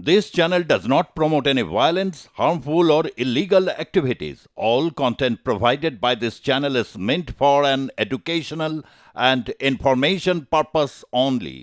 This channel does not promote any violence, harmful, or illegal activities. All content provided by this channel is meant for an educational and information purpose only.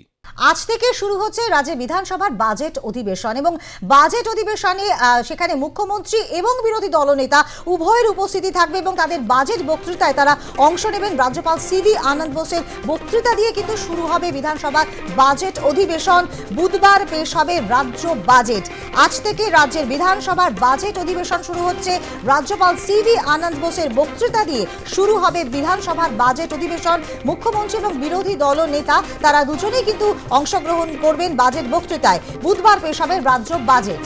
আজ থেকে শুরু হচ্ছে রাজ্য বিধানসভার budget অধিবেশন এবং budget অধিবেশনে সেখানে মুখ্যমন্ত্রী এবং বিরোধী দলনেতা উভয়ের উপস্থিতি থাকবে এবং তাদের বাজেট বক্তৃতায় তারা অংশ নেবেন। রাজ্যপাল সিভি আনন্দ বোসের বক্তৃতা দিয়ে কিন্তু শুরু হবে বিধানসভার বাজেট অধিবেশন। বুধবার পেশ হবে রাজ্য বাজেট। আজ থেকে রাজ্যের বিধানসভার বাজেট অধিবেশন শুরু হচ্ছে। রাজ্যপাল সিভি আনন্দ বোসের বক্তৃতা দিয়ে শুরু হবে বিধানসভার বাজেট অধিবেশন। মুখ্যমন্ত্রী এবং বিরোধী দলনেতা তারা দুজনেই কিন্তু অংশগ্রহণ করবেন বাজেট বক্তৃতায়। বুধবার পেশ হবে রাজ্য বাজেট।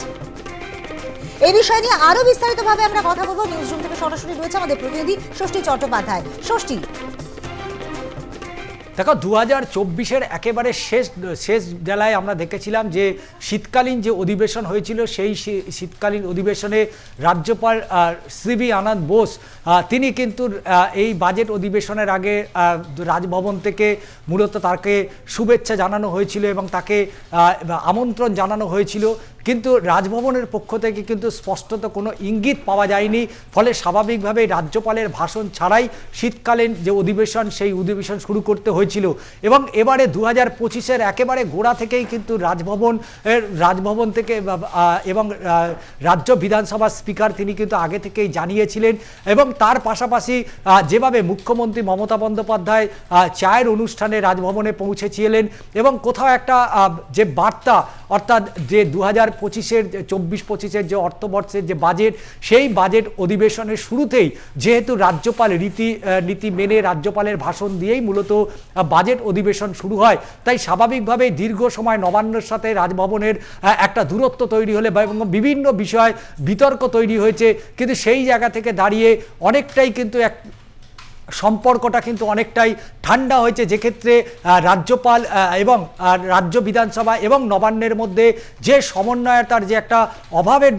এই বিষয় নিয়ে আরো বিস্তারিতভাবে আমরা কথা বলবো। নিউজ রুম থেকে সরাসরি রয়েছে আমাদের প্রতিনিধি ষষ্ঠী চট্টোপাধ্যায়। ষষ্ঠী, দেখো 2024-এর একেবারে শেষ বেলায় আমরা দেখেছিলাম যে শীতকালীন যে অধিবেশন হয়েছিল সেই শীতকালীন অধিবেশনে রাজ্যপাল সিভি আনন্দ বোস তিনি কিন্তু এই বাজেট অধিবেশনের আগে রাজভবন থেকে মূলত তাকে শুভেচ্ছা জানানো হয়েছিল এবং তাকে আমন্ত্রণ জানানো হয়েছিল, কিন্তু রাজভবনের পক্ষ থেকে কিন্তু স্পষ্টত কোনো ইঙ্গিত পাওয়া যায়নি। ফলে স্বাভাবিকভাবেই রাজ্যপালের ভাষণ ছাড়াই শীতকালীন যে অধিবেশন সেই অধিবেশন শুরু করতে হয়েছিল এবং এবারে 2025-এর একেবারে গোড়া থেকেই কিন্তু রাজভবন থেকে এবং রাজ্য বিধানসভার স্পিকার তিনি কিন্তু আগে থেকেই জানিয়েছিলেন এবং তার পাশাপাশি যেভাবে মুখ্যমন্ত্রী মমতা বন্দ্যোপাধ্যায় চায়ের অনুষ্ঠানে রাজভবনে পৌঁছেছিলেন এবং কোথাও একটা যে বার্তা, অর্থাৎ যে 2025-এর 24-25-এর যে অর্থবর্ষের যে বাজেট, সেই বাজেট অধিবেশনের শুরুতেই যেহেতু রাজ্যপাল নীতি মেনে রাজ্যপালের ভাষণ দিয়েই মূলত বাজেট অধিবেশন শুরু হয়, তাই স্বাভাবিকভাবেই দীর্ঘ সময় নবান্নের সাথে রাজভবনের একটা দূরত্ব তৈরি হলে এবং বিভিন্ন বিষয় বিতর্ক তৈরি হয়েছে, কিন্তু সেই জায়গা থেকে দাঁড়িয়ে অনেকটাই কিন্তু সম্পর্কটা কিন্তু অনেকটাই ঠান্ডা হয়েছে, যেক্ষেত্রে রাজ্যপাল এবং রাজ্য বিধানসভা এবং নবান্নের মধ্যে যে সমন্বয়তার যে একটা অভাবের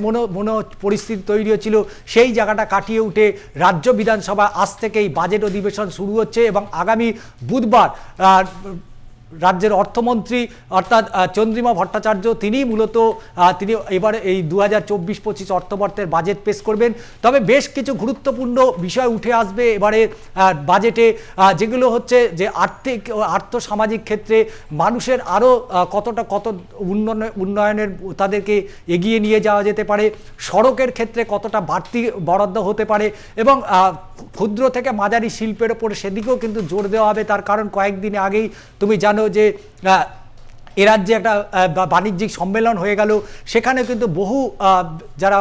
পরিস্থিতি তৈরি হয়েছিল সেই জায়গাটা কাটিয়ে উঠে রাজ্য বিধানসভা আজ থেকেই বাজেট অধিবেশন শুরু হচ্ছে এবং আগামী বুধবার রাজ্যের অর্থমন্ত্রী অর্থাৎ চন্দ্রিমা ভট্টাচার্য তিনি এবারে এই 2024-25 অর্থবর্ষের বাজেট পেশ করবেন। তবে বেশ কিছু গুরুত্বপূর্ণ বিষয় উঠে আসবে এবারে বাজেটে, যেগুলো হচ্ছে যে আর্থসামাজিক ক্ষেত্রে মানুষের আরও কত উন্নয়নের তাদেরকে এগিয়ে নিয়ে যাওয়া যেতে পারে, সড়কের ক্ষেত্রে কতটা বাড়তি বরাদ্দ হতে পারে এবং ক্ষুদ্র থেকে মাঝারি শিল্পের ওপর সেদিকেও কিন্তু জোর দেওয়া হবে। তার কারণ কয়েকদিন আগেই তুমি জানো যে এ রাজ্যে একটা বাণিজ্যিক সম্মেলন হয়ে গেল, সেখানে কিন্তু বহু যারা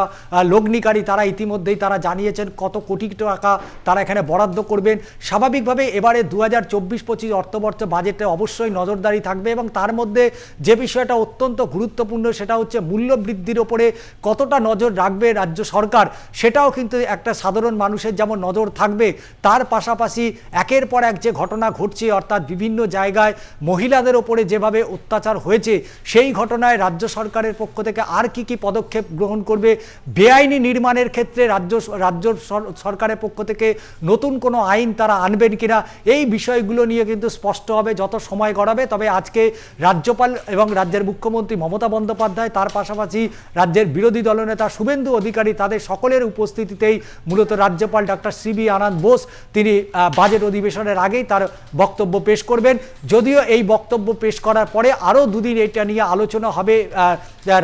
লগ্নিকারী তারা ইতিমধ্যেই তারা জানিয়েছেন কত কোটি টাকা তারা এখানে বরাদ্দ করবেন। স্বাভাবিকভাবে এবারে 2024-25 অর্থবর্ষ বাজেটে অবশ্যই নজরদারি থাকবে এবং তার মধ্যে যে বিষয়টা অত্যন্ত গুরুত্বপূর্ণ সেটা হচ্ছে মূল্য বৃদ্ধির ওপরে কতটা নজর রাখবে রাজ্য সরকার, সেটাও কিন্তু একটা সাধারণ মানুষের যেমন নজর থাকবে, তার পাশাপাশি একের পর এক যে ঘটনা ঘটছে, অর্থাৎ বিভিন্ন জায়গায় মহিলাদের ওপরে যেভাবে অত্যাচার হয়েছে সেই ঘটনায় রাজ্য সরকারের পক্ষ থেকে আর কি পদক্ষেপ গ্রহণ করবে, বেআইনি নির্মাণের ক্ষেত্রে রাজ্য সরকারের পক্ষ থেকে নতুন কোনো আইন তারা আনবেন কিনা, এই বিষয়গুলো নিয়ে কিন্তু স্পষ্ট হবে যত সময় গড়াবে। তবে আজকে রাজ্যপাল এবং রাজ্যের মুখ্যমন্ত্রী মমতা বন্দ্যোপাধ্যায় তার পাশাপাশি রাজ্যের বিরোধী দলনেতা শুভেন্দু অধিকারী তাদের সকলের উপস্থিতিতেই মূলত রাজ্যপাল ডক্টর সিভি আনন্দ বোস তিনি বাজেট অধিবেশনের আগেই তার বক্তব্য পেশ করবেন। যদিও এই বক্তব্য পেশ করার পরে আরও দুদিন এটা নিয়ে আলোচনা হবে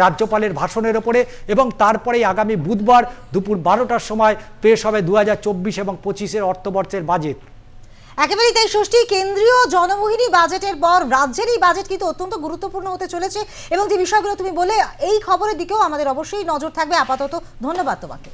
রাজ্যপালের ভাষণের ওপরে এবং তারপরেই আগামী বুধবার দুপুর 12টার সময় পেশ হবে 2024 এবং 25-এর অর্থবর্ষের বাজেট। একেবারেই তাই ষষ্ঠী, কেন্দ্রীয় জনমোহিনী বাজেটের পর রাজ্যের এই বাজেট কিন্তু অত্যন্ত গুরুত্বপূর্ণ হতে চলেছে এবং যে বিষয়গুলো তুমি বলে এই খবরের দিকেও আমাদের অবশ্যই নজর থাকবে। আপাতত ধন্যবাদ তোমাকে।